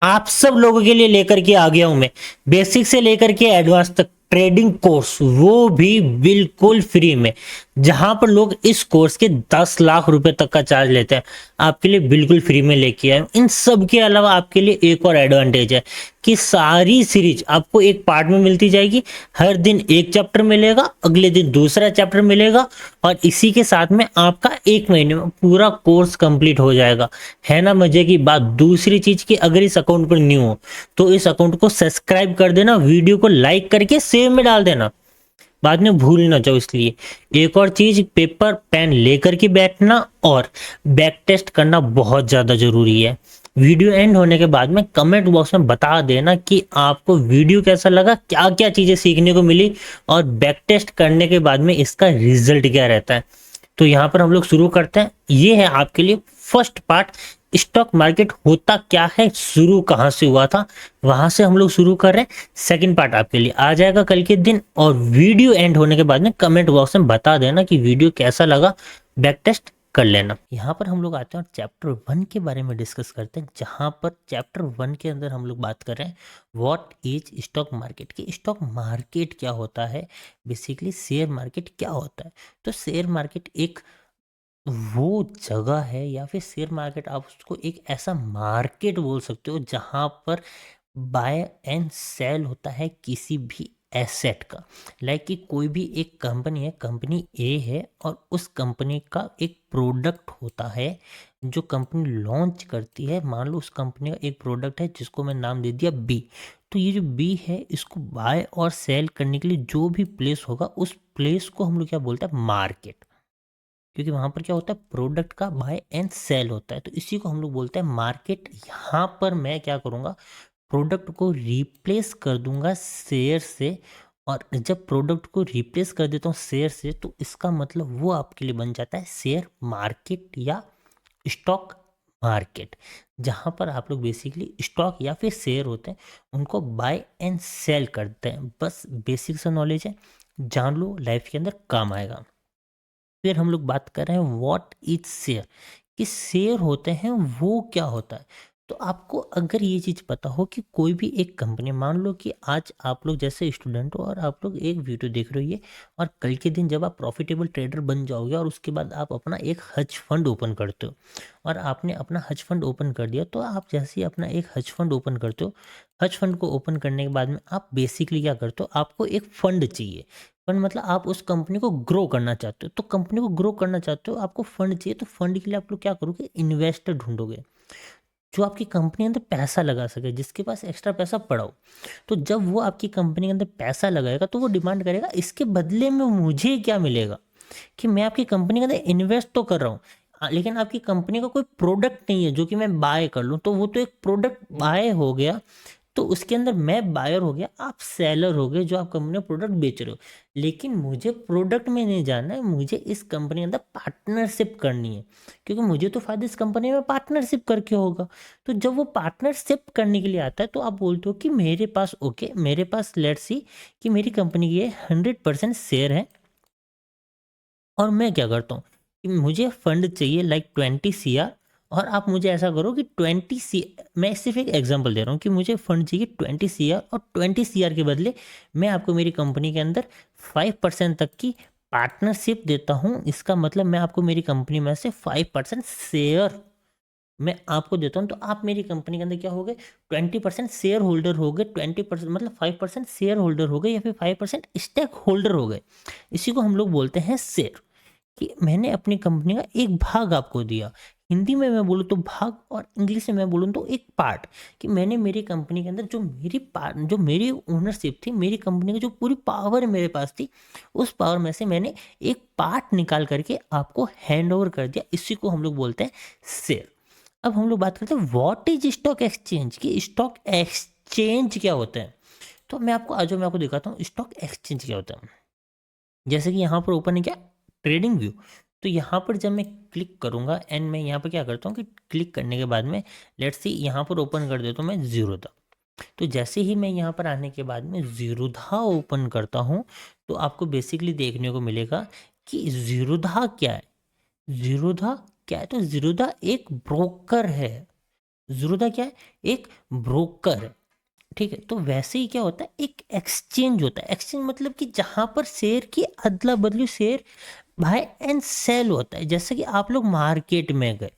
आप सब लोगों के लिए लेकर के आ गया हूं मैं, बेसिक से लेकर के एडवांस तक ट्रेडिंग कोर्स, वो भी बिल्कुल फ्री में। जहां पर लोग इस कोर्स के 10 लाख रुपए तक का चार्ज लेते हैं, आपके लिए बिल्कुल फ्री में लेके आए। इन सब के अलावा आपके लिए एक और एडवांटेज है कि सारी सीरीज आपको एक पार्ट में मिलती जाएगी। हर दिन एक चैप्टर मिलेगा, अगले दिन दूसरा चैप्टर मिलेगा, और इसी के साथ में आपका 1 महीने में पूरा कोर्स कंप्लीट हो जाएगा। है ना मजे की बात। दूसरी चीज कि अगर इस अकाउंट पर न्यू हो तो इस अकाउंट को सब्सक्राइब कर देना, वीडियो को लाइक करके सेव में डाल देना, बाद में भूल ना जाओ। इसलिए एक और चीज, पेपर पेन लेकर के बैठना और बैक टेस्ट करना बहुत ज्यादा जरूरी है। वीडियो एंड होने के बाद में कमेंट बॉक्स में बता देना कि आपको वीडियो कैसा लगा, क्या क्या चीजें सीखने को मिली, और बैक टेस्ट करने के बाद में इसका रिजल्ट क्या रहता है। तो यहाँ पर हम लोग शुरू करते हैं। ये है आपके लिए फर्स्ट पार्ट, स्टॉक मार्केट होता क्या है, शुरू कहाँ से हुआ था, वहां से हम लोग शुरू कर रहे हैं। सेकंड पार्ट आपके लिए आ जाएगा कल के दिन, और वीडियो एंड होने के बाद में कमेंट बॉक्स में बता देना कि वीडियो कैसा लगा, बैक टेस्ट कर लेना। यहाँ पर हम लोग आते हैं और चैप्टर 1 के बारे में डिस्कस करते हैं, जहाँ पर चैप्टर 1 के अंदर हम लोग बात कर रहे हैं व्हाट इज स्टॉक मार्केट, की स्टॉक मार्केट क्या होता है, बेसिकली शेयर मार्केट क्या होता है। तो शेयर मार्केट एक वो जगह है, या फिर शेयर मार्केट आप उसको एक ऐसा मार्केट बोल सकते हो जहां पर बाय एंड सेल होता है किसी भी एसेट का। लाइक कि कोई भी एक कंपनी है, कंपनी ए है, और उस कंपनी का एक प्रोडक्ट होता है जो कंपनी लॉन्च करती है। मान लो उस कंपनी का एक प्रोडक्ट है जिसको मैं नाम दे दिया बी। तो ये जो बी है, इसको बाय और सेल करने के लिए जो भी प्लेस होगा, उस प्लेस को हम लोग क्या बोलते हैं, मार्केट। क्योंकि वहां पर क्या होता है, प्रोडक्ट का बाय एंड सेल होता है, तो इसी को हम लोग बोलते हैं मार्केट। यहाँ पर मैं क्या करूँगा, प्रोडक्ट को रिप्लेस कर दूंगा शेयर से। और जब प्रोडक्ट को रिप्लेस कर देता हूँ शेयर से, तो इसका मतलब वो आपके लिए बन जाता है शेयर मार्केट या स्टॉक मार्केट, जहाँ पर आप लोग बेसिकली स्टॉक या फिर शेयर होते हैं उनको बाय एंड सेल करते हैं। बस बेसिक सा नॉलेज है, जान लो, लाइफ के अंदर काम आएगा। फिर हम लोग बात कर रहे हैं व्हाट इज शेयर, कि शेयर होते हैं वो क्या होता है। तो आपको अगर ये चीज़ पता हो कि कोई भी एक कंपनी, मान लो कि आज आप लोग जैसे स्टूडेंट हो और आप लोग एक वीडियो देख रहे हो ये, और कल के दिन जब आप प्रॉफिटेबल ट्रेडर बन जाओगे और उसके बाद आप अपना एक हज फंड ओपन करते हो, और आपने अपना हज फंड ओपन कर दिया, तो आप जैसे ही अपना एक हज फंड ओपन करते हो, हज फंड को ओपन करने के बाद में आप बेसिकली क्या करते हो, आपको एक फंड चाहिए। फंड मतलब आप उस कंपनी को ग्रो करना चाहते हो। तो कंपनी को ग्रो करना चाहते हो, आपको फंड चाहिए, तो फंड के लिए आप लोग क्या करोगे, इन्वेस्टर ढूंढोगे जो आपकी कंपनी के अंदर पैसा लगा सके, जिसके पास एक्स्ट्रा पैसा पड़ा हो। तो जब वो आपकी कंपनी के अंदर पैसा लगाएगा, तो वो डिमांड करेगा इसके बदले में मुझे क्या मिलेगा, कि मैं आपकी कंपनी के अंदर इन्वेस्ट तो कर रहा हूँ, लेकिन आपकी कंपनी का कोई प्रोडक्ट नहीं है जो कि मैं बाय कर लूँ। तो वो तो एक प्रोडक्ट बाय हो गया, तो उसके अंदर मैं बायर हो गया, आप सेलर हो गए जो आप कंपनी में प्रोडक्ट बेच रहे हो। लेकिन मुझे प्रोडक्ट में नहीं जानना है, मुझे इस कंपनी के अंदर पार्टनरशिप करनी है, क्योंकि मुझे तो फायदा इस कंपनी में पार्टनरशिप करके होगा। तो जब वो पार्टनरशिप करने के लिए आता है, तो आप बोलते हो कि मेरे पास, ओके, मेरे पास लेट्स सी कि मेरी कंपनी के 100% शेयर है, और मैं क्या करता हूँ कि मुझे फंड चाहिए लाइक 20 CR, और आप मुझे ऐसा करो कि 20 CR, मैं सिर्फ एक एग्जांपल दे रहा हूँ कि मुझे फंड चाहिए 20 CR, और 20 CR के बदले मैं आपको मेरी कंपनी के अंदर 5% तक की पार्टनरशिप देता हूँ। इसका मतलब मैं आपको मेरी कंपनी में से 5% शेयर मैं आपको देता हूँ। तो आप मेरी कंपनी के अंदर क्या हो गए, 20% शेयर होल्डर हो गए। 20% मतलब 5% शेयर होल्डर हो गए, या फिर 5% स्टेक होल्डर हो गए। इसी को हम लोग बोलते हैं शेयर, कि मैंने अपनी कंपनी का एक भाग आपको दिया। हिंदी में मैं बोलूँ तो भाग, और इंग्लिश में मैं बोलूँ तो एक पार्ट, कि मैंने मेरी कंपनी के अंदर जो मेरी ओनरशिप थी, मेरी कंपनी की जो पूरी पावर मेरे पास थी, उस पावर में से मैंने एक पार्ट निकाल करके आपको हैंड ओवर कर दिया। इसी को हम लोग बोलते हैं शेयर। अब हम लोग बात करते हैं व्हाट इज स्टॉक एक्सचेंज, की स्टॉक एक्सचेंज क्या होता है। तो मैं आपको दिखाता हूँ स्टॉक एक्सचेंज क्या होता है। जैसे कि यहाँ पर ओपन है क्या, ट्रेडिंग व्यू। तो यहाँ पर जब मैं क्लिक करूँगा, एंड मैं यहाँ पर क्या करता हूँ कि क्लिक करने के बाद में लेट्स सी यहाँ पर ओपन कर देता हूँ मैं जीरोधा। तो जैसे ही मैं यहाँ पर आने के बाद में जीरोधा ओपन करता हूँ, तो आपको बेसिकली देखने को मिलेगा कि जीरोधा क्या है। जीरोधा क्या है, तो जीरोधा एक ब्रोकर है। ज़ीरोधा क्या है? एक ब्रोकर है, ठीक है? तो वैसे ही क्या होता है, एक एक्सचेंज होता है। एक्सचेंज मतलब कि जहाँ पर शेयर की अदला-बदली, शेयर बाय एंड सेल होता है। जैसे कि आप लोग मार्केट में गए,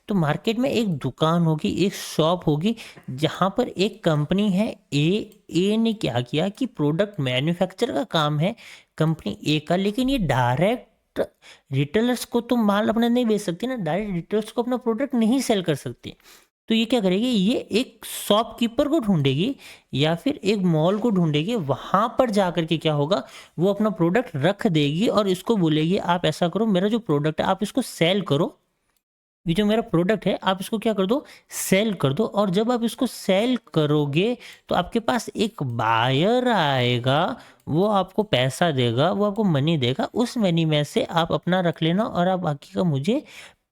तो मार्केट में एक दुकान होगी, एक शॉप होगी, जहाँ पर एक कंपनी है ए। ए ने क्या किया कि प्रोडक्ट मैन्युफैक्चर का काम है कंपनी ए का, लेकिन ये डायरेक्ट रिटेलर्स को तो माल अपना नहीं बेच सकती ना, डायरेक्ट रिटेलर्स को अपना प्रोडक्ट नहीं सेल कर सकती। तो ये क्या करेगी, ये एक शॉपकीपर को ढूंढेगी या फिर एक मॉल को ढूंढेगी, वहां पर जाकर के क्या होगा, वो अपना प्रोडक्ट रख देगी और इसको बोलेगी आप ऐसा करो, मेरा जो प्रोडक्ट है आप इसको सेल करो। ये जो मेरा प्रोडक्ट है आप इसको क्या कर दो, सेल कर दो। और जब आप इसको सेल करोगे तो आपके पास एक बायर आएगा, वो आपको पैसा देगा, वो आपको मनी देगा, उस मनी में से आप अपना रख लेना और आप बाकी का मुझे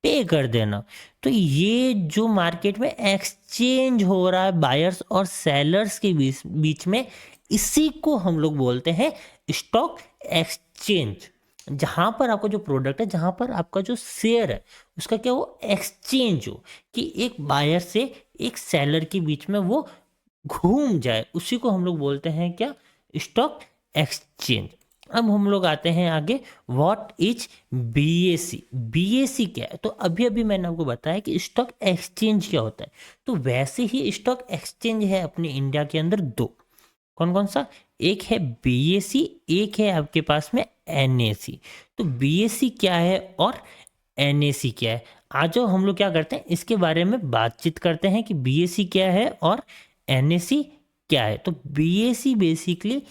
पे कर देना। तो ये जो मार्केट में एक्सचेंज हो रहा है बायर्स और सेलर्स के बीच बीच में, इसी को हम लोग बोलते हैं स्टॉक एक्सचेंज। जहां पर आपका जो प्रोडक्ट है, जहां पर आपका जो शेयर है, उसका क्या वो एक्सचेंज हो, कि एक बायर से एक सेलर के बीच में वो घूम जाए, उसी को हम लोग बोलते हैं क्या, स्टॉक एक्सचेंज। अब हम लोग आते हैं आगे, व्हाट इज बीएसई। बीएसई क्या है? तो अभी अभी मैंने आपको बताया कि स्टॉक एक्सचेंज क्या होता है। तो वैसे ही स्टॉक एक्सचेंज है अपने इंडिया के अंदर दो। कौन कौन सा? एक है बीएसई, एक है आपके पास में एनएसी। तो बीएसई क्या है और एनएसी क्या है? आज जो हम लोग क्या करते हैं, इसके बारे में बातचीत करते हैं कि बीएसई क्या है और एनएसी क्या है। तो बीएसई बेसिकली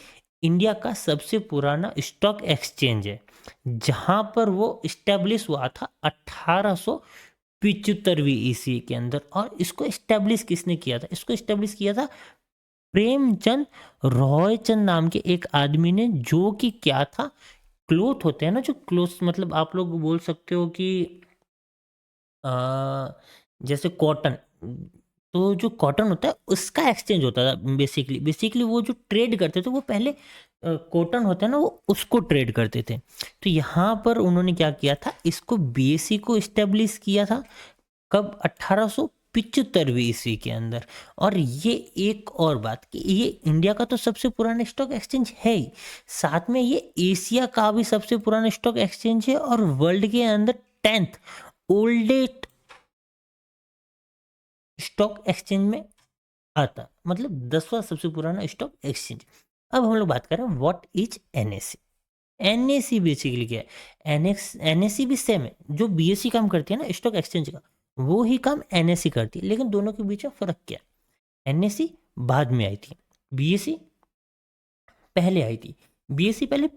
इंडिया का सबसे पुराना स्टॉक एक्सचेंज है, जहां पर वो इस्टेब्लिश हुआ था 1875वीं ईस्वी के अंदर। और इसको इस्टेब्लिश किसने किया था? इसको इस्टेब्लिश किया था प्रेमचंद रॉयचंद नाम के एक आदमी ने, जो कि क्या था, क्लोथ होते हैं ना, जो क्लोथ मतलब आप लोग बोल सकते हो कि अ, जैसे कॉटन, तो जो कॉटन होता है उसका एक्सचेंज होता था बेसिकली। बेसिकली वो जो ट्रेड करते थे वो पहले कॉटन होता है ना, वो उसको ट्रेड करते थे। तो यहाँ पर उन्होंने क्या किया था, इसको बीएसई को इस्टेब्लिश किया था। कब? 1875वीं ईस्वी के अंदर। और ये एक और बात कि ये इंडिया का तो सबसे पुराना स्टॉक एक्सचेंज है ही, साथ में ये एशिया का भी सबसे पुराना स्टॉक एक्सचेंज है और वर्ल्ड के अंदर 10th ओल्डेस्ट स्टॉक एक्सचेंज में आता, मतलब 10वां सबसे पुराना स्टॉक एक्सचेंज। अब हम लोग बात करें what is NSC. NSC basically क्या है? एनएससी भी सेम है, जो बीएससी काम करती है ना स्टॉक एक्सचेंज का, वो ही काम एनएससी करती है। लेकिन दोनों के बीच में फर्क क्या है? एनएससी बाद में आई थी, बीएससी पहले आई थी। बीएससी पहले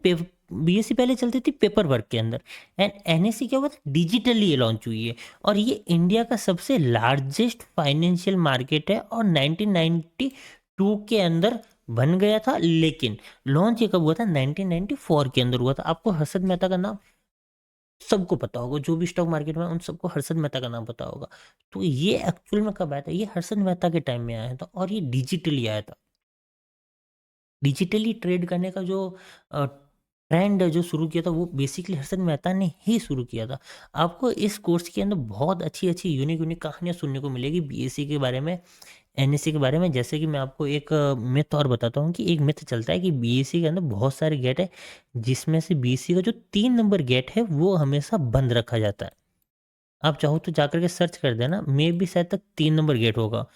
बीएससी पहले चलती थी पेपर वर्क के अंदर, एंड एनएससी क्या हुआ था, डिजिटली ये लॉन्च हुई है। और ये इंडिया का सबसे लार्जेस्ट फाइनेंशियल मार्केट है और 1992 के अंदर बन गया था। लेकिन लॉन्च ये कब हुआ था? 1994 के अंदर हुआ था। आपको हर्षद मेहता का नाम सबको पता होगा, जो भी स्टॉक मार्केट में उन सबको हर्षद मेहता का नाम पता होगा। तो ये एक्चुअल में कब आया था? ये हर्षद मेहता के टाइम में आया था और ये डिजिटली आया था। डिजिटली ट्रेड करने का जो ट्रेंड जो शुरू किया था, वो बेसिकली हर्षद मेहता ने ही शुरू किया था। आपको इस कोर्स के अंदर बहुत अच्छी अच्छी यूनिक यूनिक कहानियाँ सुनने को मिलेगी बीएससी के बारे में, एनएससी के बारे में। जैसे कि मैं आपको एक मिथ और बताता हूँ कि एक मिथ चलता है कि बीएससी के अंदर बहुत सारे गेट है, जिसमें से बीएससी का जो 3 नंबर गेट है वो हमेशा बंद रखा जाता है। आप चाहो तो जाकर के सर्च कर देना, मे बी शायद तक 3 नंबर गेट होगा,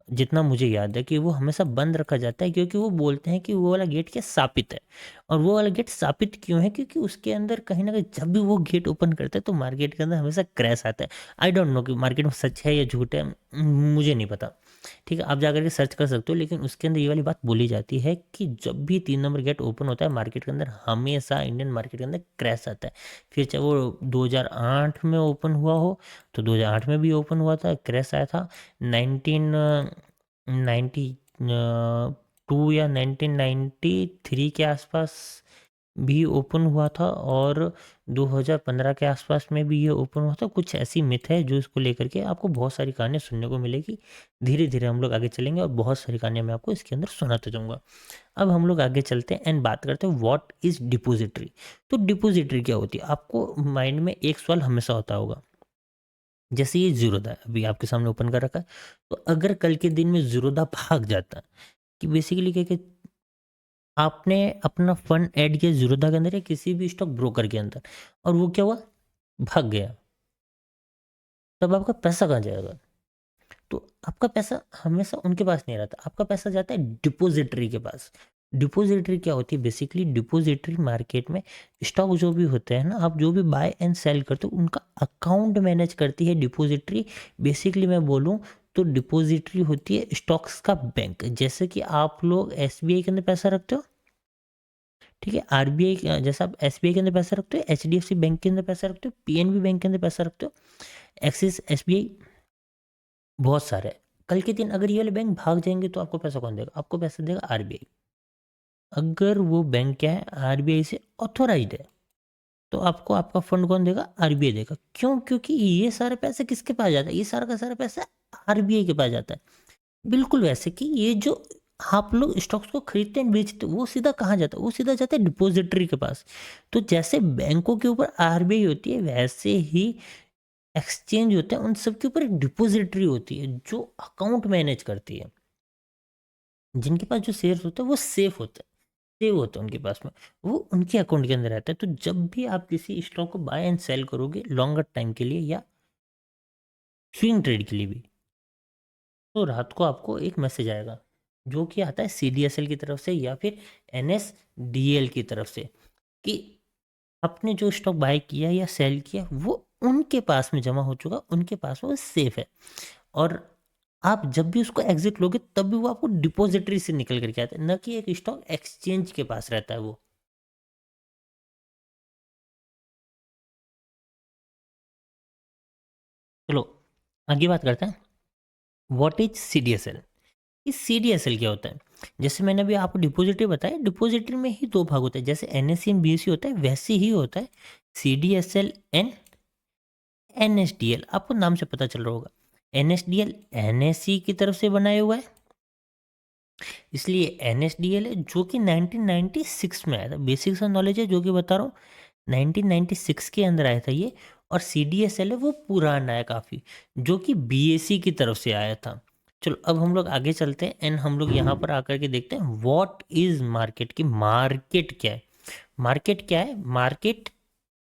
जितना मुझे याद है कि वो हमेशा बंद रखा जाता है, क्योंकि वो बोलते हैं कि वो वाला गेट क्या शापित है। और वो वाला गेट शापित क्यों है? क्योंकि उसके अंदर कहीं ना कहीं जब भी वो गेट ओपन करते हैं तो मार्केट के अंदर हमेशा क्रैश आता है। आई डोंट नो कि मार्केट में सच है या झूठ है, मुझे नहीं पता। ठीक है, आप जाकर के सर्च कर सकते हो, लेकिन उसके अंदर ये वाली बात बोली जाती है कि जब भी 3 नंबर गेट ओपन होता है मार्केट के अंदर, हमेशा इंडियन मार्केट के अंदर क्रैश आता है। फिर चाहे वो 2008 में ओपन हुआ हो, तो 2008 में भी ओपन हुआ था, क्रैश आया था। 1992 या 1993 के आसपास भी ओपन हुआ था, और 2015 के आसपास में भी ये ओपन हुआ था। कुछ ऐसी मिथ है जो इसको लेकर के आपको बहुत सारी कहानियाँ सुनने को मिलेगी। धीरे धीरे हम लोग आगे चलेंगे और बहुत सारी कहानियाँ मैं आपको इसके अंदर सुनाते जाऊँगा। अब हम लोग आगे चलते हैं एंड बात करते हैं व्हाट इज़ डिपॉजिटरी। तो डिपॉजिटरी क्या होती है? आपको माइंड में एक सवाल हमेशा होता होगा जैसे ये जीरोधा है, अभी आपके सामने ओपन कर रखा है। तो अगर कल के दिन में जीरोधा भाग जाता, कि बेसिकली क्या कि आपने अपना फंड ऐड किया जीरोधा के अंदर या किसी भी स्टॉक ब्रोकर के अंदर, और वो क्या हुआ, भाग गया, तब आपका पैसा कहाँ जाएगा? तो आपका पैसा हमेशा उनके पास नहीं रहता, आपका पैसा जाता है डिपॉजिटरी के पास। डिपॉजिटरी क्या होती है? बेसिकली डिपॉजिटरी मार्केट में स्टॉक जो भी होते हैं ना, आप जो भी बाय एंड सेल करते हो उनका अकाउंट मैनेज करती है डिपॉजिटरी। बेसिकली मैं बोलूँ तो डिपॉजिटरी होती है स्टॉक्स का बैंक। जैसे कि आप लोग एसबीआई के अंदर पैसा रखते हो, ठीक है, आरबीआई जैसा आप एसबीआई के अंदर पैसा रखते हो, एचडीएफसी बैंक के अंदर पैसा रखते हो, पीएनबी बैंक के अंदर पैसा रखते हो, एक्सिस, एसबीआई, बहुत सारे। कल के दिन अगर ये वाले बैंक भाग जाएंगे तो आपको पैसा कौन देगा? आपको पैसा देगा आरबीआई। अगर वो बैंक क्या है, आरबीआई से ऑथोराइज्ड है, तो आपको आपका फंड कौन देगा? आरबीआई देगा। क्यों? क्योंकि ये सारे पैसे किसके पास जाता है? ये सारा का सारा पैसा आरबीआई के पास जाता है। बिल्कुल वैसे कि ये जो आप लोग स्टॉक्स को खरीदते हैं बेचते हो, वो सीधा कहाँ जाता है? वो सीधा जाता है डिपॉजिटरी के पास। तो जैसे बैंकों के ऊपर आरबीआई होती है, वैसे ही एक्सचेंज होते हैं, उन सब के ऊपर एक डिपॉजिटरी होती है जो अकाउंट मैनेज करती है। जिनके पास जो शेयर्स होते हैं वो सेफ होते हैं, सेव होते हैं उनके पास में, वो उनके अकाउंट के अंदर रहता है। तो जब भी आप किसी स्टॉक को बाय एंड सेल करोगे लॉन्गर टाइम के लिए या स्विंग ट्रेड के लिए भी, तो रात को आपको एक मैसेज आएगा जो कि आता है सीडीएसएल की तरफ से या फिर एनएसडीएल की तरफ से, कि आपने जो स्टॉक बाय किया या सेल किया वो उनके पास में जमा हो चुका, उनके पास में वो सेफ है। और आप जब भी उसको एग्जिट लोगे तब भी वो आपको डिपॉजिटरी से निकल करके आता है, न कि एक स्टॉक एक्सचेंज के पास रहता है वो। चलो आगे बात करते हैं, व्हाट इज सीडीएसएल। इस सीडीएसएल क्या होता है? जैसे मैंने अभी आपको डिपॉजिटरी बताया, डिपॉजिटरी में ही दो भाग होते हैं, जैसे एनएससी एंड बीएससी होता है वैसे ही होता है सीडीएसएल एंड एनएसडीएल। आपको नाम से पता चल रहा होगा, एनएसडीएल एनएससी की तरफ से बनाया हुआ है, इसलिए एनएसडीएल है, जो कि 1996 में आया था। बेसिक सा नॉलेज है जो कि बता रहा हूँ, 1996 के अंदर आया था ये। और सीडीएसएल है वो पुराना है काफ़ी, जो कि बीएससी की तरफ से आया था। चलो अब हम लोग आगे चलते हैं एंड हम लोग यहाँ पर आकर के देखते हैं व्हाट इज मार्केट, की मार्केट क्या है। मार्केट क्या है? मार्केट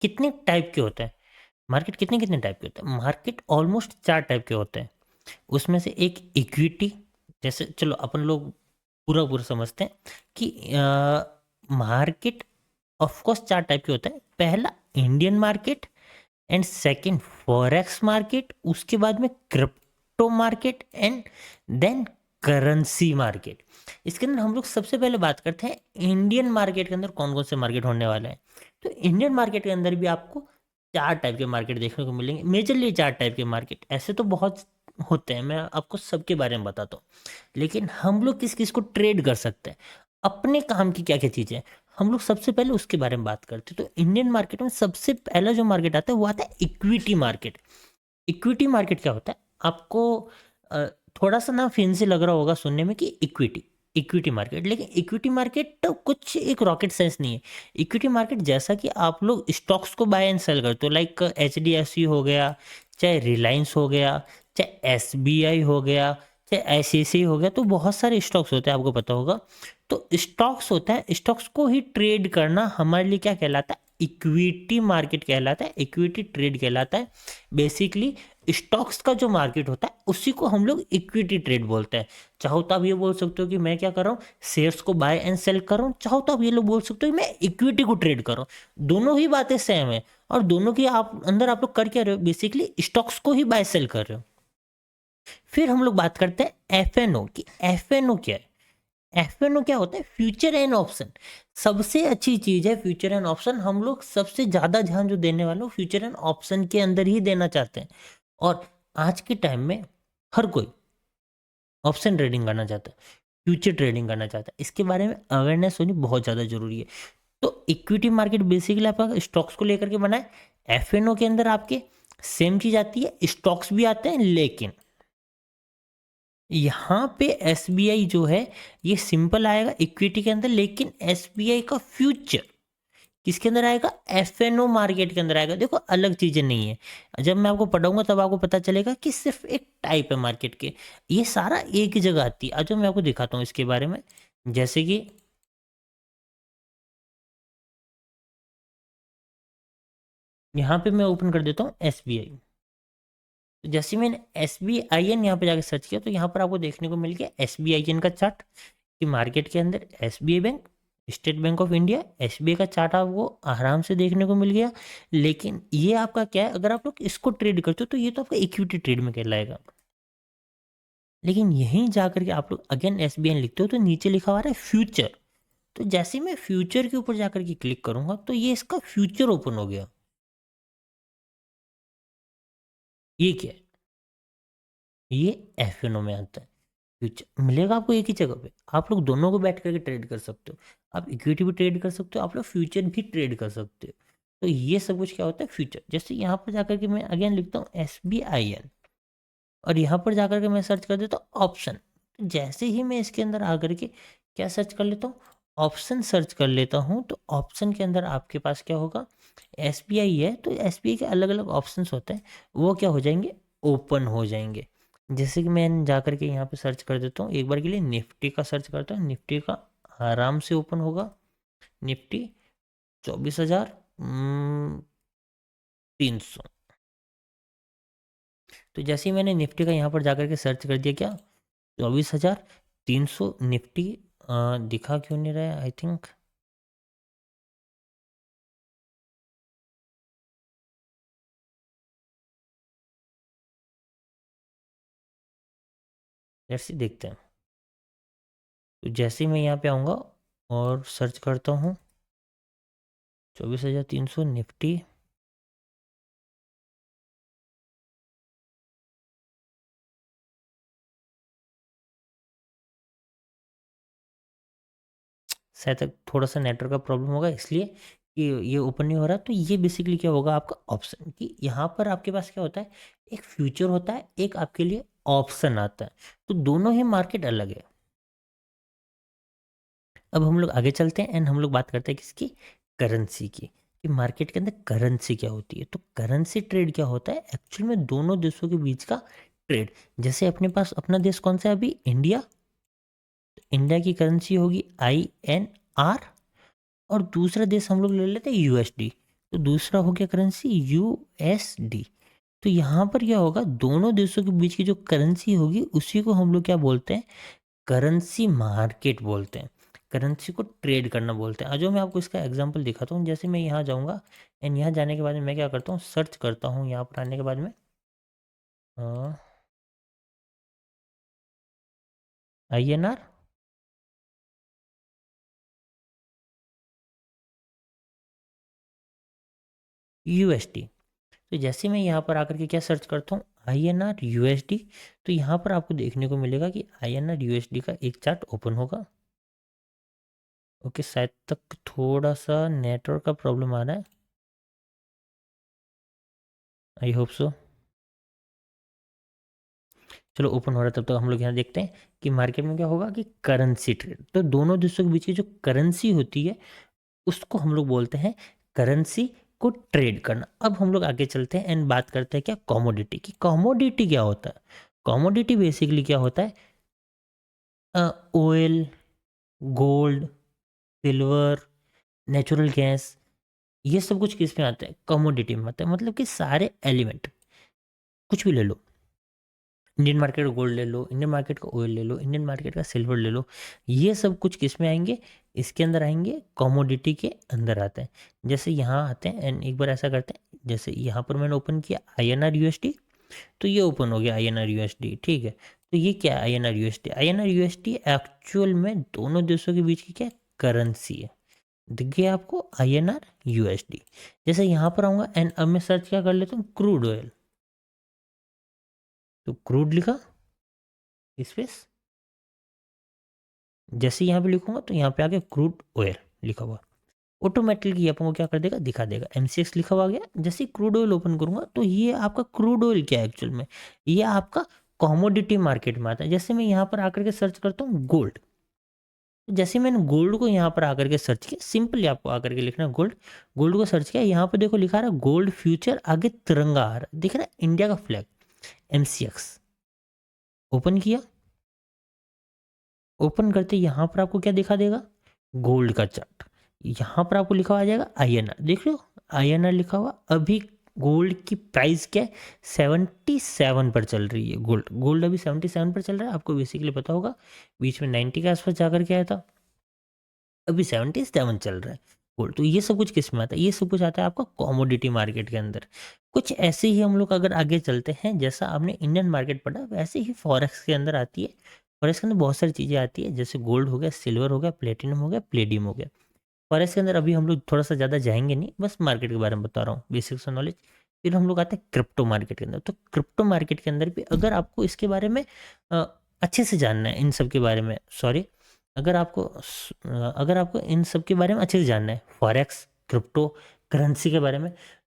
कितने टाइप के होते हैं? मार्केट कितने कितने टाइप के होते हैं? मार्केट ऑलमोस्ट 4 टाइप के होते हैं। उसमें से एक इक्विटी, जैसे चलो अपन लोग पूरा पूरा समझते हैं कि मार्केट ऑफ कोर्स 4 टाइप के होते हैं। पहला Indian market, and second forex market, उसके बाद में crypto market, and then currency market. इसके अंदर हम लोग सबसे पहले बात करते हैं इंडियन मार्केट के अंदर कौन कौन से मार्केट होने वाले हैं। तो इंडियन मार्केट के अंदर भी आपको 4 टाइप के मार्केट देखने को मिलेंगे, मेजरली 4 टाइप के मार्केट। ऐसे तो बहुत होते हैं, मैं आपको सबके बारे में बताता हूँ, लेकिन हम लोग किस किस को ट्रेड कर सकते हैं, अपने काम की क्या क्या चीज़ें हैं, हम लोग सबसे पहले उसके बारे में बात करते हैं। तो इंडियन मार्केट में सबसे पहला जो मार्केट आता है वो आता है इक्विटी मार्केट। इक्विटी मार्केट क्या होता है? आपको अ, थोड़ा सा ना फैंसी लग रहा होगा सुनने में कि इक्विटी, इक्विटी मार्केट, लेकिन इक्विटी मार्केट तो कुछ एक रॉकेट साइंस नहीं है। इक्विटी मार्केट जैसा कि आप लोग स्टॉक्स को बाय एंड सेल करते हो, लाइक एचडीएफसी हो गया, चाहे रिलायंस हो गया, चाहे एसबीआई हो गया, चाहे आईसीआईसीआई हो गया, तो बहुत सारे स्टॉक्स होते हैं, आपको पता होगा। तो स्टॉक्स होता है, स्टॉक्स को ही ट्रेड करना हमारे लिए क्या कहलाता है? इक्विटी मार्केट कहलाता है, इक्विटी ट्रेड कहलाता है। बेसिकली स्टॉक्स का जो मार्केट होता है उसी को हम लोग इक्विटी ट्रेड बोलते हैं। चाहो तो आप ये बोल सकते हो कि मैं क्या कर रहा हूँ, शेयर्स को बाय एंड सेल कर रहा हूँ, चाहो तो आप ये लोग बोल सकते हो कि मैं इक्विटी को ट्रेड कर रहा हूँ। दोनों ही बातें सेम है, और दोनों की आप अंदर आप लोग कर क्या रहे हो? बेसिकली स्टॉक्स को ही बाय सेल कर रहे हो। फिर हम लोग बात करते हैं एफएनओ की। एफएनओ क्या है? एफएनओ क्या होता है? Future and option. सबसे अच्छी चीज है फ्यूचर एंड ऑप्शन, हम लोग सबसे ज्यादा ध्यान जो देने वाले हो फ्यूचर एंड ऑप्शन के अंदर ही देना चाहते हैं। और आज के टाइम में हर कोई ऑप्शन ट्रेडिंग करना चाहता है, फ्यूचर ट्रेडिंग करना चाहता है, इसके बारे में अवेयरनेस होनी बहुत ज़्यादा जरूरी है। तो इक्विटी मार्केट बेसिकली आपका स्टॉक्स को लेकर के बना है। एफएनओ के अंदर आपके सेम चीज आती है, स्टॉक्स भी आते हैं, लेकिन यहाँ पे एसबीआई जो है ये सिंपल आएगा इक्विटी के अंदर, लेकिन एसबीआई का फ्यूचर किसके अंदर आएगा? एफएनओ मार्केट के अंदर आएगा। देखो अलग चीजें नहीं है, जब मैं आपको पढ़ाऊंगा तब आपको पता चलेगा कि सिर्फ एक टाइप है मार्केट के, ये सारा एक ही जगह आती है। आज मैं आपको दिखाता हूँ इसके बारे में। जैसे कि यहाँ पे मैं ओपन कर देता हूँ एसबीआई। तो जैसे मैंने एस बी आई एन यहाँ पे जाके सर्च किया तो यहाँ पर आपको देखने को मिल गया एस बी आई एन का चार्ट, कि मार्केट के अंदर S B I bank, state bank of India, S B I का चार्ट आपको आराम से देखने को मिल गया। लेकिन ये आपका क्या है, अगर आप लोग इसको ट्रेड करते हो तो ये तो आपका इक्विटी ट्रेड में कहलाएगा। लेकिन यहीं जाकर के आप लोग अगेन एस बी आई लिखते हो तो नीचे लिखा हुआ है फ्यूचर। तो जैसे ही मैं फ्यूचर के ऊपर जाकर के क्लिक करूंगा तो ये इसका फ्यूचर ओपन हो गया। ये क्या है? ये एफ में आता है। फ्यूचर मिलेगा आपको एक ही जगह पे, आप लोग दोनों को बैठ करके ट्रेड कर सकते हो। आप इक्विटी भी ट्रेड कर सकते हो, आप लोग फ्यूचर भी ट्रेड कर सकते हो। तो ये सब कुछ क्या होता है फ्यूचर। जैसे यहाँ पर जाकर के मैं अगेन लिखता हूँ एस बी आई एन, और यहाँ पर जाकर के मैं सर्च कर देता हूँ ऑप्शन। जैसे ही मैं इसके अंदर आकर के क्या सर्च कर लेता हूँ, ऑप्शन सर्च कर लेता हूँ, तो ऑप्शन के अंदर आपके पास क्या होगा, एस बी आई है तो एस बी आई के अलग अलग ऑप्शन होते हैं, वो क्या हो जाएंगे, ओपन हो जाएंगे। जैसे कि मैं जाकर के यहाँ पे सर्च कर देता हूँ, एक बार के लिए निफ्टी का सर्च करता हूँ, निफ्टी का आराम से ओपन होगा। निफ्टी 24,300। तो जैसे ही मैंने निफ्टी का यहाँ पर जाकर के सर्च कर दिया, क्या 24,300 निफ्टी दिखा क्यों नहीं रहा है, आई थिंक जैसे देखते हैं। तो जैसे ही मैं यहाँ पे आऊँगा और सर्च करता हूँ 24,300 निफ्टी, शायद तक थोड़ा सा नेटवर्क का प्रॉब्लम होगा इसलिए कि ये ओपन नहीं हो रहा। तो ये बेसिकली क्या होगा आपका ऑप्शन, कि यहाँ पर आपके पास क्या होता है, एक फ्यूचर होता है, एक आपके लिए ऑप्शन आता है। तो दोनों ही मार्केट अलग है। अब हम लोग आगे चलते हैं एंड हम लोग बात करते हैं किसकी, करेंसी की, कि मार्केट के अंदर करेंसी क्या होती है। तो करेंसी ट्रेड क्या होता है, एक्चुअल में दोनों देशों के बीच का ट्रेड। जैसे अपने पास अपना देश कौन सा है अभी, इंडिया। इंडिया की करेंसी होगी INR, और दूसरा देश हम लोग ले लेते हैं यूएसडी। तो दूसरा हो गया करेंसी USD। तो यहाँ पर क्या होगा, दोनों देशों के बीच की जो करेंसी होगी उसी को हम लोग क्या बोलते हैं, करेंसी मार्केट बोलते हैं, करेंसी को ट्रेड करना बोलते हैं। आज मैं आपको इसका एग्जांपल दिखाता हूँ। जैसे मैं यहाँ जाऊँगा एंड यहाँ जाने के बाद में मैं क्या करता हूँ, सर्च करता हूँ यहाँ पर आने के बाद में INR USD। तो जैसे मैं यहाँ पर आकर के क्या सर्च करता हूँ, INR USD, तो यहाँ पर आपको देखने को मिलेगा कि INR USD का एक चार्ट ओपन होगा। ओके, शायद तक थोड़ा सा नेटवर्क का प्रॉब्लम आ रहा है, आई होप सो। चलो ओपन हो रहा है, तब तक हम लोग यहाँ देखते हैं कि मार्केट में क्या होगा, कि करेंसी ट्रेड। तो दोनों देशों के बीच की जो करेंसी होती है उसको हम लोग बोलते हैं करेंसी को ट्रेड करना। अब हम लोग आगे चलते हैं एंड बात करते हैं क्या, कमोडिटी की। कमोडिटी क्या होता है, कमोडिटी बेसिकली क्या होता है, oil, gold, silver, natural gas, ये सब कुछ किस में आता है, कमोडिटी में आता है। मतलब कि सारे एलिमेंट, कुछ भी ले लो, इंडियन मार्केट का गोल्ड ले लो, इंडियन मार्केट का ऑयल ले लो, इंडियन मार्केट का सिल्वर ले लो, ये सब कुछ किस में आएंगे, इसके अंदर आएंगे, कमोडिटी के अंदर आते हैं। जैसे यहाँ आते हैं एंड एक बार ऐसा करते हैं, जैसे यहाँ पर मैंने ओपन किया INR USD, तो ये ओपन हो गया INR USD, ठीक है। तो ये क्या है, INR USD, INR USD actual में दोनों देशों के बीच की क्या करेंसी है। दिख गया आपको INR USD। जैसे यहाँ पर आऊँगा एंड अब मैं सर्च क्या कर लेता हूँ, क्रूड ऑयल। तो क्रूड लिखा स्पेस, जैसे यहाँ पे लिखूंगा तो यहाँ पे आगे क्रूड ऑयल लिखा हुआ, ऑटोमेटिकली ये आपको क्या कर देगा, दिखा देगा MCX लिखा हुआ आ गया। जैसे क्रूड ऑयल ओपन करूंगा तो ये आपका क्रूड ऑयल क्या है एक्चुअल में, ये आपका कमोडिटी मार्केट में आता है। जैसे मैं यहाँ पर आकर के सर्च करता हूँ गोल्ड, तो जैसे मैंने गोल्ड को यहाँ पर आकर के सर्च किया, सिंपली आपको आकर के लिखना गोल्ड, गोल्ड को सर्च किया, यहाँ पर देखो लिखा रहा है गोल्ड फ्यूचर, आगे तिरंगा आ रहा है, दिख रहा है इंडिया का फ्लैग, MCX। ओपन किया, ओपन करते यहाँ पर आपको क्या दिखा देगा, गोल्ड का चार्ट। यहाँ पर आपको लिखा हुआ आ जाएगा INR, देख रहे हो INR लिखा हुआ। अभी गोल्ड की प्राइस क्या है, 77 पर चल रही है गोल्ड, गोल्ड अभी 77 पर चल रहा है। आपको बेसिकली पता होगा बीच में 90 के आसपास जाकर के आया था, अभी 77 चल रहा है गोल्ड। तो ये सब कुछ किस में आता है, ये सब कुछ आता है आपका कॉमोडिटी मार्केट के अंदर। कुछ ऐसे ही हम लोग अगर आगे चलते हैं, जैसा आपने इंडियन मार्केट पढ़ा वैसे ही फॉरेक्स के अंदर आती है। फॉरेक्स के अंदर बहुत सारी चीज़ें आती है, जैसे गोल्ड हो गया, सिल्वर हो गया, प्लेटिनम हो गया, प्लेडियम हो गया। फॉरेक्स के अंदर अभी हम लोग थोड़ा सा ज़्यादा जाएंगे नहीं, बस मार्केट के बारे में बता रहा हूँ, बेसिक सा नॉलेज। फिर हम लोग आते हैं क्रिप्टो मार्केट के अंदर। तो क्रिप्टो मार्केट के अंदर भी अगर आपको इसके बारे में अच्छे से जानना है, इन सब के बारे में, सॉरी, अगर आपको इन सब के बारे में अच्छे से जानना है, फॉरेक्स, क्रिप्टो करेंसी के बारे में,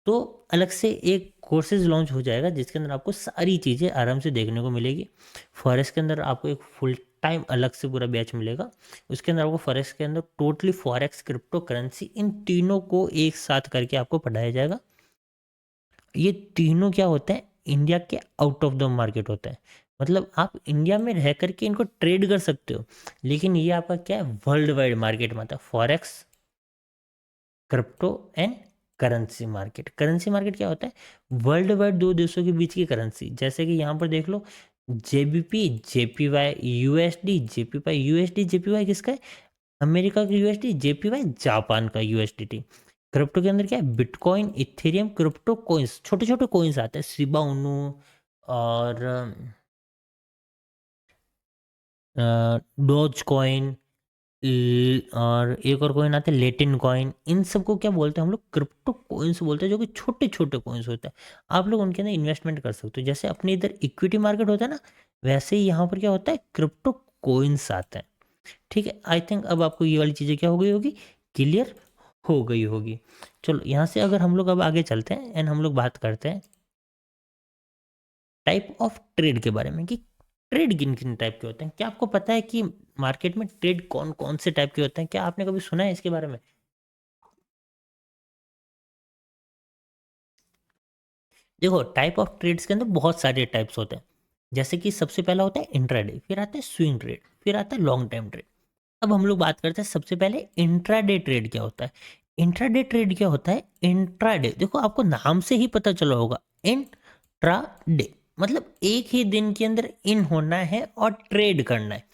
तो अलग से एक कोर्सेज लॉन्च हो जाएगा जिसके अंदर आपको सारी चीज़ें आराम से देखने को मिलेगी। फॉरेक्स के अंदर आपको एक फुल टाइम अलग से पूरा बैच मिलेगा, उसके अंदर आपको फॉरेक्स के अंदर टोटली फॉरेक्स, क्रिप्टो करेंसी, इन तीनों को एक साथ करके आपको पढ़ाया जाएगा। ये तीनों क्या होते हैं, इंडिया के आउट ऑफ द मार्केट होता है। मतलब आप इंडिया में रह करके इनको ट्रेड कर सकते हो, लेकिन ये आपका क्या है, वर्ल्ड वाइड मार्केट में आता है। Forex, crypto and currency market. Currency market क्या होता है, वर्ल्ड वाइड दो देशों के बीच की करेंसी। जैसे कि यहाँ पर देख लो, JBP, JPY, USD, JPY। USD JPY किसका है, अमेरिका का USD, JPY जापान का USDT। क्रिप्टो के अंदर क्या है, बिटकॉइन, इथेरियम, क्रिप्टो कोइंस, छोटे छोटे कोइंस आते हैं, शिबा उनू और डोज कॉइन, और एक और कॉइन आते हैं लेटिन कॉइन। इन सबको क्या बोलते हैं हम लोग, क्रिप्टो कोइंस बोलते हैं, जो कि छोटे छोटे कोइंस होते हैं। आप लोग उनके अंदर इन्वेस्टमेंट कर सकते हो। जैसे अपने इधर इक्विटी मार्केट होता है ना, वैसे ही यहाँ पर क्या होता है, क्रिप्टो कोइंस आते हैं। ठीक है, आई थिंक अब आपको ये वाली चीज़ें क्या हो गई होगी, क्लियर हो गई होगी। चलो यहाँ से अगर हम लोग अब आगे चलते हैं एंड हम लोग बात करते हैं टाइप ऑफ ट्रेड के बारे में, कि ट्रेड किन किन टाइप के होते हैं। क्या आपको पता है कि मार्केट में ट्रेड कौन कौन से टाइप के होते हैं, क्या आपने कभी सुना है इसके बारे में। देखो, टाइप ऑफ ट्रेड्स के अंदर बहुत सारे टाइप्स होते हैं। जैसे कि सबसे पहला होता है इंट्राडे, फिर आता है स्विंग ट्रेड, फिर आता है लॉन्ग टाइम ट्रेड। अब हम लोग बात करते हैं सबसे पहले इंट्राडे ट्रेड क्या होता है। इंट्राडे ट्रेड क्या होता है, इंट्राडे देखो आपको नाम से ही पता चला होगा, इंट्राडे मतलब एक ही दिन के अंदर इन होना है और ट्रेड करना है।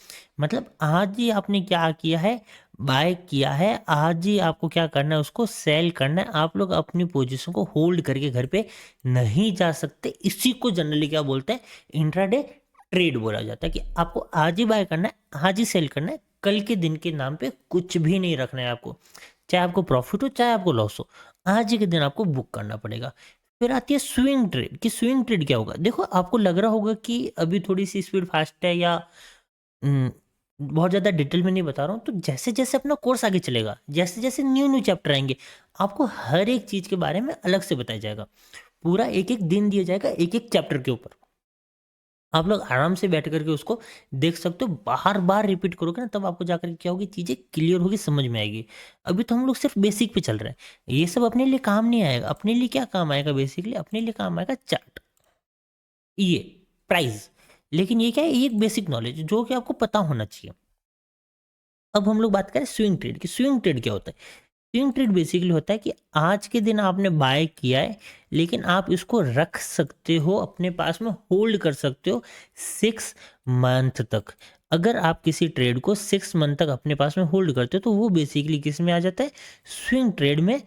मतलब आज ही आपने क्या किया है, बाय किया है, आज ही आपको क्या करना है, उसको सेल करना है। आप लोग अपनी पोजीशन को होल्ड करके घर पे नहीं जा सकते। इसी को जनरली क्या बोलते हैं, इंट्राडे ट्रेड बोला जाता है। कि आपको आज ही बाय करना है, आज ही सेल करना है, कल के दिन के नाम पे कुछ भी नहीं रखना है आपको। चाहे आपको प्रॉफिट हो चाहे आपको लॉस हो, आज ही के दिन आपको बुक करना पड़ेगा। फिर आती है स्विंग ट्रेड। कि स्विंग ट्रेड क्या होगा, देखो आपको लग रहा होगा कि अभी थोड़ी सी स्पीड फास्ट है या हम्म, बहुत ज़्यादा डिटेल में नहीं बता रहा हूँ। तो जैसे जैसे अपना कोर्स आगे चलेगा, जैसे जैसे न्यू न्यू चैप्टर आएंगे, आपको हर एक चीज़ के बारे में अलग से बताया जाएगा। पूरा एक एक दिन दिया जाएगा एक एक चैप्टर के ऊपर। आप लोग आराम से बैठ करके उसको देख सकते हो, बार बार रिपीट करोगे ना, तब आपको जाकर क्या होगी, चीज़ें क्लियर होगी, समझ में आएगी। अभी तो हम लोग सिर्फ बेसिक पे चल रहे हैं, ये सब अपने लिए काम नहीं आएगा। अपने लिए क्या काम आएगा, बेसिकली अपने लिए काम आएगा चार्ट, ये प्राइस। लेकिन ये क्या है, ये एक बेसिक नॉलेज जो कि आपको पता होना चाहिए। अब हम लोग बात करें स्विंग ट्रेड की। स्विंग ट्रेड क्या होता है, स्विंग ट्रेड बेसिकली होता है कि आज के दिन आपने बाय किया है, लेकिन आप इसको रख सकते हो अपने पास में, होल्ड कर सकते हो 6 मंथ तक। अगर आप किसी ट्रेड को 6 मंथ तक अपने पास में होल्ड करते हो, तो वो बेसिकली किस में आ जाता है, स्विंग ट्रेड में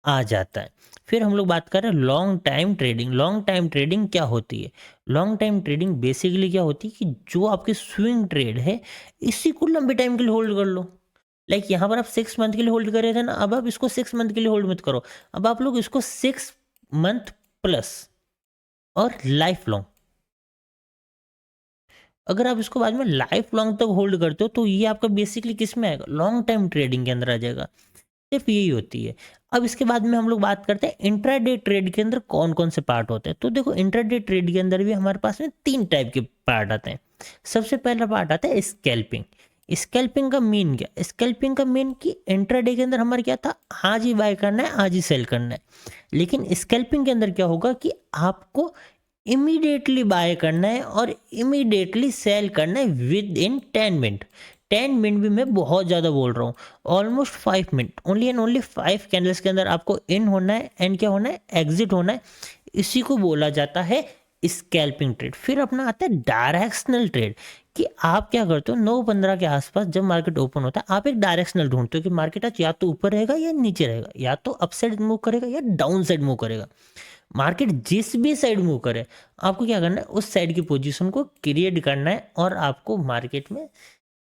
आ जाता है। फिर हम लोग बात कर रहे हैं long time trading. Long time trading क्या होती है, लॉन्ग टाइम ट्रेडिंग बेसिकली क्या होती है कि जो आपकी स्विंग ट्रेड है, इसी को लंबे टाइम के लिए होल्ड कर लो। लाइक यहाँ पर आप 6 मंथ के लिए होल्ड कर रहे थे ना, अब आप इसको 6 मंथ के लिए होल्ड मत करो, अब आप लोग इसको 6 मंथ प्लस और लाइफ लॉन्ग, अगर आप इसको बाद में लाइफ लॉन्ग तक होल्ड करते हो, तो ये आपका बेसिकली किस में आएगा, लॉन्ग टाइम ट्रेडिंग के अंदर आ जाएगा। सिर्फ यही होती है। अब इसके बाद में हम लोग बात करते हैं इंट्राडे ट्रेड के अंदर कौन कौन से पार्ट होते हैं। तो देखो, इंट्राडे ट्रेड के अंदर भी हमारे पास में 3 टाइप के पार्ट आते हैं। सबसे पहला पार्ट आता है स्कैल्पिंग। स्कैल्पिंग का मेन क्या, स्कैल्पिंग का मेन कि इंट्राडे के अंदर हमारा क्या था, आज ही बाय करना है, आज ही सेल करना है। लेकिन स्कैल्पिंग के अंदर क्या होगा कि आपको इमीडिएटली बाय करना है और इमीडिएटली सेल करना है विद इन 10 मिनट। 10 मिनट भी मैं बहुत ज़्यादा बोल रहा हूँ, almost 5 minute, only and only 5 candles के अंदर आपको इन होना है एंड क्या होना है, एग्जिट होना है। इसी को बोला जाता है स्कैल्पिंग ट्रेड। फिर अपना आता है डायरेक्शनल ट्रेड, कि आप क्या करते हो 9:15 के आसपास जब मार्केट ओपन होता है, आप एक डायरेक्शनल ढूंढते हो कि मार्केट आज या तो ऊपर रहेगा या नीचे रहेगा, या तो अप साइड मूव करेगा या डाउन साइड मूव करेगा। मार्केट जिस भी साइड मूव करे, आपको क्या करना है, उस साइड की पोजीशन को क्रिएट करना है और आपको मार्केट में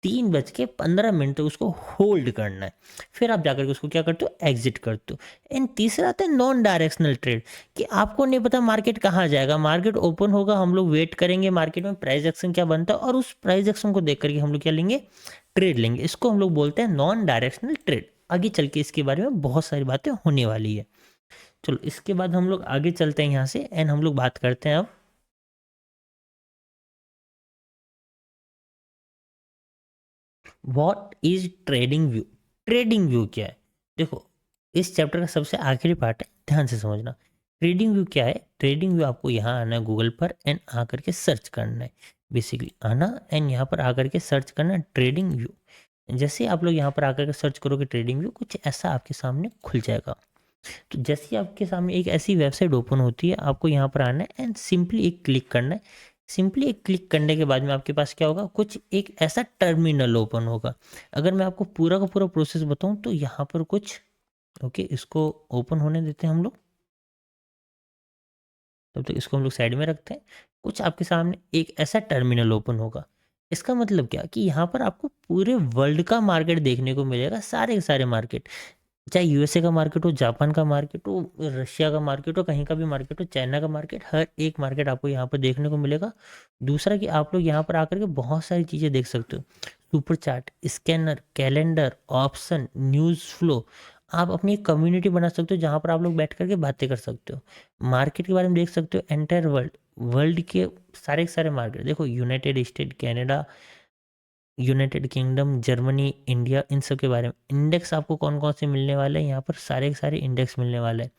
3:15 तक उसको होल्ड करना है। फिर आप जाकर के उसको क्या करते हो, एग्जिट करते हो। एंड तीसरा आता है नॉन डायरेक्शनल ट्रेड, कि आपको नहीं पता मार्केट कहाँ जाएगा, मार्केट ओपन होगा, हम लोग वेट करेंगे मार्केट में प्राइस एक्शन क्या बनता है, और उस प्राइस एक्शन को देख करके हम लोग क्या लेंगे, ट्रेड लेंगे। इसको हम लोग बोलते हैं नॉन डायरेक्शनल ट्रेड। आगे चल के इसके बारे में बहुत सारी बातें होने वाली है। चलो इसके बाद हम लोग आगे चलते हैं यहाँ से एंड हम लोग बात करते हैं अब what is trading view. Trading view क्या है, देखो इस चैप्टर का सबसे आखिरी पार्ट है, ध्यान से समझना। ट्रेडिंग व्यू क्या है, ट्रेडिंग व्यू आपको यहाँ आना है गूगल पर एंड आकर के सर्च करना है। बेसिकली आना एंड यहाँ पर आकर के सर्च करना है ट्रेडिंग व्यू। जैसे आप लोग यहाँ पर आकर के सर्च करोगे ट्रेडिंग व्यू, कुछ ऐसा आपके सामने खुल जाएगा। तो जैसे ही आपके सामने एक ऐसी वेबसाइट ओपन होती है, आपको यहाँ पर आना है एंड सिंपली एक क्लिक करना है। सिंपली एक क्लिक करने के बाद में आपके पास क्या होगा, कुछ एक ऐसा टर्मिनल ओपन होगा। अगर मैं आपको पूरा का पूरा प्रोसेस बताऊं तो यहाँ पर कुछ, ओके इसको ओपन होने देते हैं हम लोग, तब तक इसको हम लोग साइड में रखते हैं। कुछ आपके सामने एक ऐसा टर्मिनल ओपन होगा। इसका मतलब क्या कि यहाँ पर आपको पूरे वर्ल्ड का मार्केट देखने को मिलेगा, सारे के सारे मार्केट, चाहे यूएसए का मार्केट हो, जापान का मार्केट हो, रशिया का मार्केट हो, कहीं का भी मार्केट हो, चाइना का मार्केट, हर एक मार्केट आपको यहाँ पर देखने को मिलेगा। दूसरा कि आप लोग यहाँ पर आकर के बहुत सारी चीज़ें देख सकते हो, super chart, scanner, calendar, option, news flow. आप अपनी एक कम्युनिटी बना सकते हो जहाँ पर आप लोग बैठ करके बातें कर सकते हो, मार्केट के बारे में देख सकते हो, एंटायर वर्ल्ड, वर्ल्ड के सारे मार्केट देखो, United State, Canada, United Kingdom, Germany, India, इन सब के बारे में। इंडेक्स आपको कौन कौन से मिलने वाले हैं, यहाँ पर सारे के सारे इंडेक्स मिलने वाले हैं।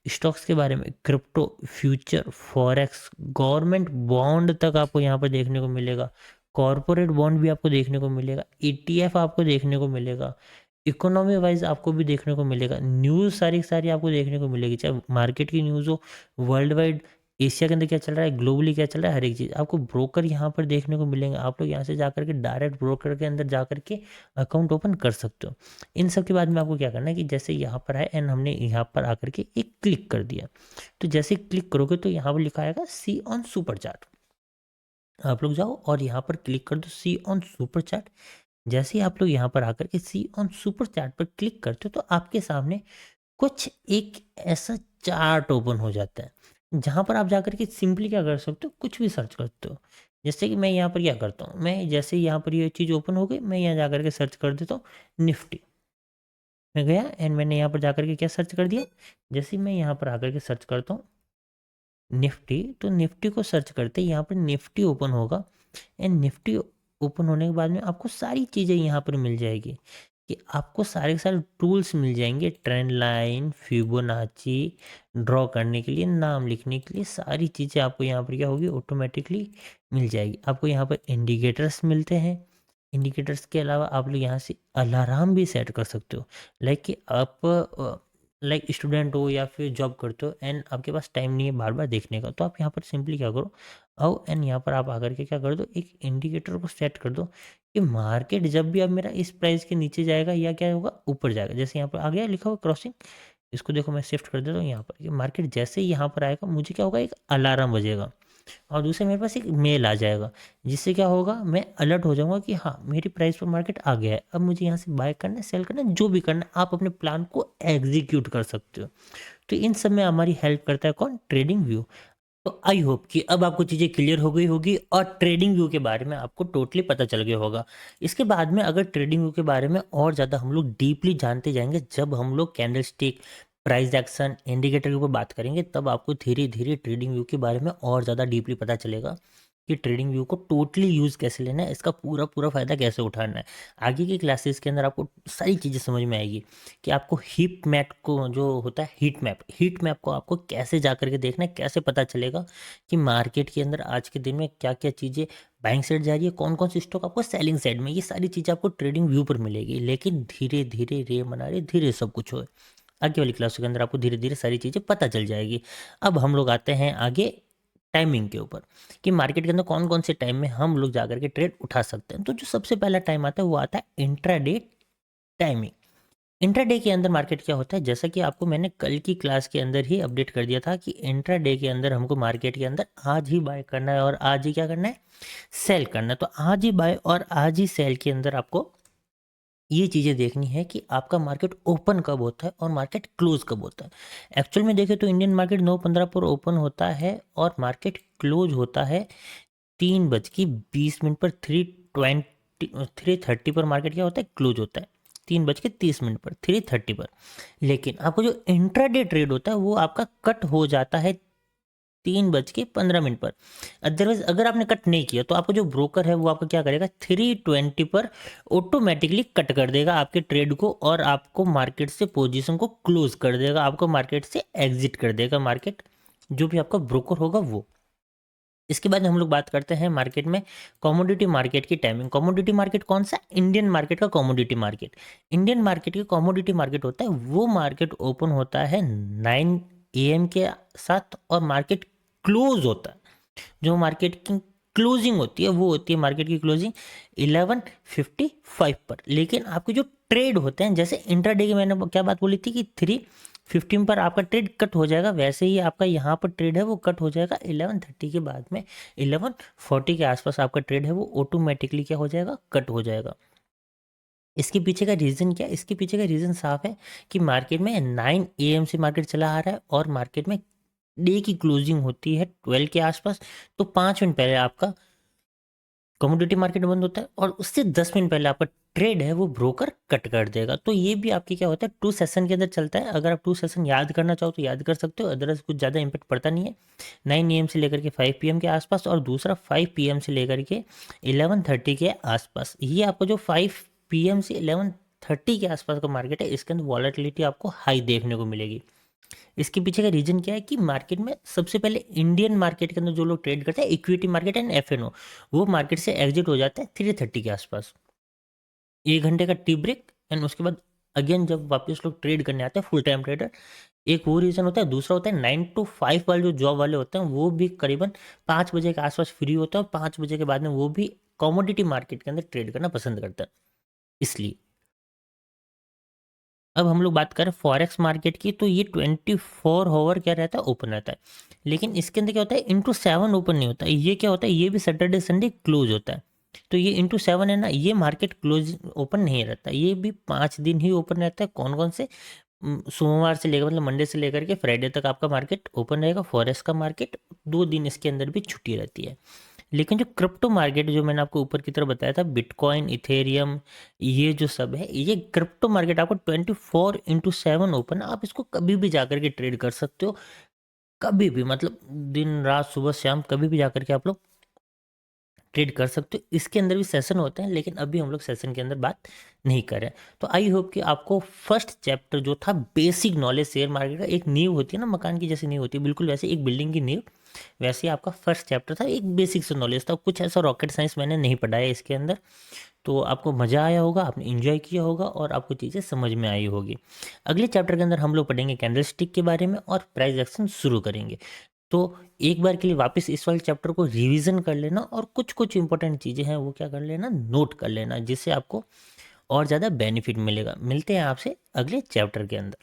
स्टॉक्स के बारे में, crypto, future, forex, government bond तक आपको यहाँ पर देखने को मिलेगा। कॉरपोरेट बॉन्ड भी आपको देखने को मिलेगा, ईटीएफ आपको देखने को मिलेगा, इकोनॉमी वाइज आपको भी देखने को मिलेगा। न्यूज़ सारी की सारी आपको देखने को मिलेगी, चाहे मार्केट की न्यूज़ हो, वर्ल्ड वाइड, एशिया के अंदर क्या चल रहा है, ग्लोबली क्या चल रहा है, हर एक चीज़ आपको ब्रोकर यहाँ पर देखने को मिलेंगे। आप लोग यहाँ से जाकर के डायरेक्ट ब्रोकर के अंदर जाकर के अकाउंट ओपन कर सकते हो। इन सब के बाद में आपको क्या करना है कि जैसे यहाँ पर आए एंड हमने यहाँ पर आकर के एक क्लिक कर दिया, तो जैसे क्लिक करोगे तो यहाँ पर लिखा आएगा सी ऑन सुपर चार्ट। आप लोग जाओ और यहाँ पर क्लिक कर दो सी ऑन सुपर चार्ट। जैसे ही आप लोग यहाँ पर आकर के सी ऑन सुपर चार्ट पर क्लिक करते हो तो आपके सामने कुछ एक ऐसा चार्ट ओपन हो जाता है, जहाँ पर आप जाकर के सिंपली क्या कर सकते हो, कुछ भी सर्च करते हो। जैसे कि मैं यहाँ पर क्या करता हूँ, मैं जैसे ही यहाँ पर ये चीज़ ओपन हो गई, मैं यहाँ जाकर के सर्च कर देता हूँ निफ्टी। मैं गया एंड मैंने यहाँ पर जाकर के क्या सर्च कर दिया, जैसे ही मैं यहाँ पर आकर के सर्च करता हूँ निफ्टी, तो निफ्टी को सर्च करते यहाँ पर निफ्टी ओपन होगा। एंड निफ्टी ओपन होने के बाद में आपको सारी चीज़ें यहाँ पर मिल जाएगी, कि आपको सारे के सारे टूल्स मिल जाएंगे, ट्रेंड लाइन, फिबोनाची ड्रॉ करने के लिए, नाम लिखने के लिए, सारी चीज़ें आपको यहाँ पर क्या होगी, ऑटोमेटिकली मिल जाएगी। आपको यहाँ पर इंडिकेटर्स मिलते हैं। इंडिकेटर्स के अलावा आप लोग यहाँ से अलार्म भी सेट कर सकते हो। लाइक कि आप लाइक स्टूडेंट हो या फिर जॉब करते हो एंड आपके पास टाइम नहीं है बार बार देखने का, तो आप यहाँ पर सिंपली क्या करो, आओ एंड यहाँ पर आप आकर के क्या कर दो, एक इंडिकेटर को सेट कर दो कि मार्केट जब भी अब मेरा इस प्राइस के नीचे जाएगा या क्या होगा, ऊपर जाएगा। जैसे यहाँ पर आ गया लिखा हुआ क्रॉसिंग, इसको देखो मैं शिफ्ट कर देता हूँ यहाँ पर, कि मार्केट जैसे ही यहाँ पर आएगा मुझे क्या होगा, एक अलार्म बजेगा और दूसरे मेरे पास एक मेल आ जाएगा, जिससे क्या होगा, मैं अलर्ट हो जाऊंगा कि हाँ मेरी प्राइस पर मार्केट आ गया है, अब मुझे यहाँ से बाय करना है, सेल करना है, जो भी करना है आप अपने प्लान को एग्जीक्यूट कर सकते हो। तो इन सब में हमारी हेल्प करता है कौन, ट्रेडिंग व्यू। तो आई होप कि अब आपको चीज़ें क्लियर हो गई होगी और ट्रेडिंग व्यू के बारे में आपको टोटली पता चल गया होगा। इसके बाद में अगर ट्रेडिंग व्यू के बारे में और ज़्यादा हम लोग डीपली जानते जाएंगे, जब हम लोग candle stick, price action, indicator के ऊपर बात करेंगे, तब आपको धीरे धीरे ट्रेडिंग व्यू के बारे में और ज़्यादा डीपली पता चलेगा। कि ट्रेडिंग व्यू को टोटली यूज़ कैसे लेना है, इसका पूरा पूरा फ़ायदा कैसे उठाना है। आगे की क्लासेस के अंदर आपको सारी चीज़ें समझ में आएगी कि आपको हीट मैप को जो होता है हीट मैप को आपको कैसे जा कर के देखना है, कैसे पता चलेगा कि मार्केट के अंदर आज के दिन में क्या-क्या चीज़ें बाइंग साइड जा रही है, कौन-कौन सी स्टॉक आपको सेलिंग साइड में, ये सारी चीज़ें आपको ट्रेडिंग व्यू पर मिलेगी। लेकिन धीरे-धीरे रे मना रे धीरे सब कुछ होए। आगे वाली क्लासों के अंदर आपको धीरे-धीरे सारी चीज़ें पता चल जाएगी। अब हम लोग आते हैं आगे टाइमिंग के ऊपर कि मार्केट के अंदर कौन-कौन से टाइम में हम लोग जाकर के ट्रेड उठा सकते हैं। तो जो सबसे पहला टाइम आता है वो आता है इंट्राडे टाइमिंग। इंट्राडे के अंदर मार्केट क्या होता है, जैसा कि आपको मैंने कल की क्लास के अंदर ही अपडेट कर दिया था कि इंट्राडे के अंदर हमको मार्केट के अंदर आज ही बाय करना है और आज ही क्या करना है, सेल करना है। तो आज ही बाय और आज ही सेल के अंदर आपको ये चीज़ें देखनी है कि आपका मार्केट ओपन कब होता है और मार्केट क्लोज कब होता है। एक्चुअल में देखें तो इंडियन मार्केट 9:15 पर ओपन होता है और मार्केट क्लोज होता है 3:20 पर। 3:30 पर मार्केट क्या होता है, क्लोज होता है। 3:30 पर 3:30 पर। लेकिन आपको जो इंट्राडे ट्रेड होता है वो आपका कट हो जाता है 3:15 पर। अदरवाइज अगर आपने कट नहीं किया तो आपका जो ब्रोकर है वो आपका क्या करेगा, 3:20 पर ऑटोमेटिकली कट कर देगा आपके ट्रेड को और आपको मार्केट से पोजीशन को क्लोज कर देगा, आपको मार्केट से एग्जिट कर देगा मार्केट, जो भी आपका ब्रोकर होगा वो। इसके बाद हम लोग बात करते हैं मार्केट में कमोडिटी मार्केट की टाइमिंग। कमोडिटी मार्केट कौन सा, इंडियन मार्केट का कमोडिटी मार्केट। इंडियन मार्केट की कमोडिटी मार्केट होता है वो मार्केट ओपन होता है 9 AM के साथ और मार्केट क्लोज होता है, जो मार्केट की क्लोजिंग होती है वो होती है मार्केट की क्लोजिंग 11:55 पर। लेकिन आपके जो ट्रेड होते हैं, जैसे इंट्राडे की मैंने क्या बात बोली थी कि 3:15 पर आपका ट्रेड कट हो जाएगा, वैसे ही आपका यहाँ पर ट्रेड है वो कट हो जाएगा 11:30 के बाद में। 11:40 के आसपास आपका ट्रेड है वो ऑटोमेटिकली क्या हो जाएगा, कट हो जाएगा। इसके पीछे का रीज़न क्या है, इसके पीछे का रीज़न साफ है कि मार्केट में 9 AM से मार्केट चला आ रहा है और मार्केट में डे की क्लोजिंग होती है 12 के आसपास। तो 5 मिनट पहले आपका कमोडिटी मार्केट बंद होता है और उससे 10 मिनट पहले आपका ट्रेड है वो ब्रोकर कट कर देगा। तो ये भी आपकी क्या होता है, 2 सेशन के अंदर चलता है। अगर आप 2 सेशन याद करना चाहो तो याद कर सकते हो, अदरवाइज कुछ ज़्यादा इंपैक्ट पड़ता नहीं है। 9 AM से लेकर के 5 PM के आसपास और दूसरा 5 PM से लेकर के 11:30 के आसपास। ये आपका जो 5 PM से 11:30 के आसपास का मार्केट है, इसके अंदर वॉलेटिलिटी आपको हाई देखने को मिलेगी। इसके पीछे का रीजन क्या है कि मार्केट में सबसे पहले इंडियन मार्केट के अंदर जो लोग ट्रेड करते हैं, इक्विटी मार्केट एंड एफएनओ, वो मार्केट से एग्जिट हो जाता है 3:30 के आसपास। 1 घंटे का टी ब्रेक एंड उसके बाद अगेन जब वापस लोग ट्रेड करने आते हैं फुल टाइम ट्रेडर। एक वो रीज़न होता है, दूसरा होता है 9 to 5 वाले जो जॉब वाले होते हैं वो भी करीबन 5 बजे के आसपास फ्री होता है और 5 बजे के बाद में वो भी कमोडिटी मार्केट के अंदर ट्रेड करना पसंद करता है। इसलिए अब हम लोग बात करें फॉरेक्स मार्केट की, तो ये 24 आवर क्या रहता है, ओपन रहता है। लेकिन इसके अंदर क्या होता है, इंटू 7 ओपन नहीं होता है। ये क्या होता है, ये भी सैटरडे संडे क्लोज होता है। तो ये इंटू 7 है ना, ये मार्केट क्लोज ओपन नहीं रहता, ये भी 5 दिन ही ओपन रहता है। कौन कौन से, सोमवार से लेकर मतलब मंडे से लेकर के फ्राइडे तक आपका मार्केट ओपन रहेगा फॉरेक्स का मार्केट। 2 दिन इसके अंदर भी छुट्टी रहती है। लेकिन जो क्रिप्टो मार्केट जो मैंने आपको ऊपर की तरफ बताया था, बिटकॉइन, इथेरियम, ये जो सब है, ये क्रिप्टो मार्केट आपको 24/7 ओपन है। आप इसको कभी भी जाकर के ट्रेड कर सकते हो, कभी भी, मतलब दिन रात सुबह शाम कभी भी जाकर के आप लोग ट्रेड कर सकते हो। इसके अंदर भी सेशन होते हैं, लेकिन अभी हम लोग सेशन के अंदर बात नहीं कर रहे हैं। तो आई होप कि आपको फर्स्ट चैप्टर जो था बेसिक नॉलेज शेयर मार्केट का, एक नींव होती है ना, मकान की जैसी नींव होती है, बिल्कुल वैसे एक बिल्डिंग की नींव, वैसे ही आपका फर्स्ट चैप्टर था, एक बेसिक से नॉलेज था। कुछ ऐसा रॉकेट साइंस मैंने नहीं पढ़ाया इसके अंदर। तो आपको मज़ा आया होगा, आपने इन्जॉय किया होगा और आपको चीज़ें समझ में आई होगी। अगले चैप्टर के अंदर हम लोग पढ़ेंगे कैंडल स्टिक के बारे में और प्राइस एक्शन शुरू करेंगे। तो एक बार के लिए वापस इस वाले चैप्टर को रिवीजन कर लेना और कुछ कुछ इंपॉर्टेंट चीज़ें हैं वो क्या कर लेना, नोट कर लेना, जिससे आपको और ज़्यादा बेनिफिट मिलेगा। मिलते हैं आपसे अगले चैप्टर के अंदर।